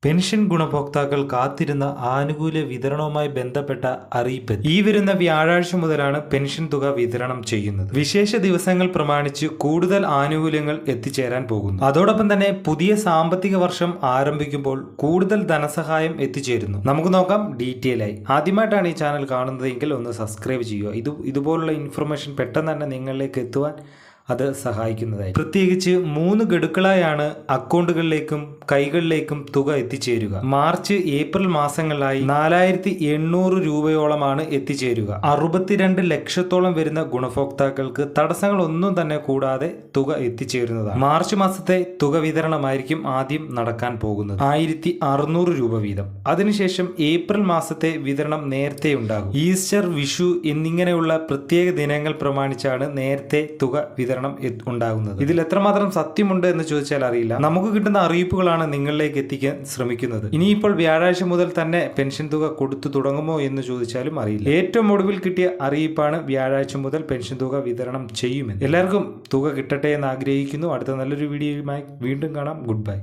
Pension ഗുണഭോക്താക്കൾ കാത്തിരുന്ന ആനുകൂല്യ വിതരണവുമായി ബന്ധപ്പെട്ട അറിയിപ്പ് ഈ വരുന്ന വ്യാഴാഴ്ച മുതലാണ് പെൻഷൻ തുക വിതരണം ചെയ്യുന്നത്. വിശേഷ ദിവസങ്ങൾ പ്രമാണിച്ച് കൂടുതൽ ആനുകൂല്യങ്ങൾ എത്തിച്ചേരാൻ പോകുന്നു. അതോടൊപ്പം തന്നെ പുതിയ സാമ്പത്തിക വർഷം ആരംഭിക്കുമ്പോൾ കൂടുതൽ ധനസഹായം എത്തിച്ചേരുന്നു. നമുക്ക് നോക്കാം ഡീറ്റെയിൽ ആയി. ആദ്യമായിട്ടാണ് ഈ ചാനൽ കാണുന്നതെങ്കിൽ ഒന്ന് സബ്സ്ക്രൈബ് ചെയ്യുക. ഇതുപോലുള്ള ഇൻഫർമേഷൻ പെട്ടെന്ന് തന്നെ നിങ്ങളിലേക്ക് എത്തുവാൻ അത് സഹായിക്കുന്നതായി. പ്രത്യേകിച്ച് 3 ഗഡുക്കളായാണ് അക്കൗണ്ടുകളിലേക്കും കൈകളിലേക്കും തുക എത്തിച്ചേരുക. മാർച്ച് ഏപ്രിൽ മാസങ്ങളിലായി 4800 രൂപയോളമാണ് എത്തിച്ചേരുക. 62 ലക്ഷത്തോളം വരുന്ന ഗുണഭോക്താക്കൾക്ക് തടസ്സങ്ങളൊന്നും തന്നെ കൂടാതെ തുക എത്തിച്ചേരുന്നതാണ്. മാർച്ച് മാസത്തെ തുക വിതരണമായിരിക്കും ആദ്യം നടക്കാൻ പോകുന്നത്. 1600 രൂപ വീതം. അതിനുശേഷം ഏപ്രിൽ മാസത്തെ വിതരണം നേരത്തെ ഉണ്ടാകും. ഈസ്റ്റർ, വിഷു എന്നിങ്ങനെയുള്ള പ്രത്യേക ദിനങ്ങൾ പ്രമാണിച്ചാണ് നേരത്തെ തുക വിതരണം ഉണ്ടാകുന്നത്. ഇതിൽ എത്രമാത്രം സത്യമുണ്ട് എന്ന് ചോദിച്ചാൽ അറിയില്ല. നമുക്ക് കിട്ടുന്ന അറിയിപ്പുകളാണ് നിങ്ങളിലേക്ക് എത്തിക്കാൻ ശ്രമിക്കുന്നത്. ഇനിയിപ്പോൾ വ്യാഴാഴ്ച മുതൽ തന്നെ പെൻഷൻ തുക കൊടുത്തു തുടങ്ങുമോ എന്ന് ചോദിച്ചാലും അറിയില്ല. ഏറ്റവും ഒടുവിൽ കിട്ടിയ അറിയിപ്പാണ് വ്യാഴാഴ്ച മുതൽ പെൻഷൻ തുക വിതരണം ചെയ്യുമെന്ന്. എല്ലാവർക്കും തുക കിട്ടട്ടെ എന്ന് ആഗ്രഹിക്കുന്നു. അടുത്ത നല്ലൊരു വീഡിയോയുമായി വീണ്ടും കാണാം. Good bye.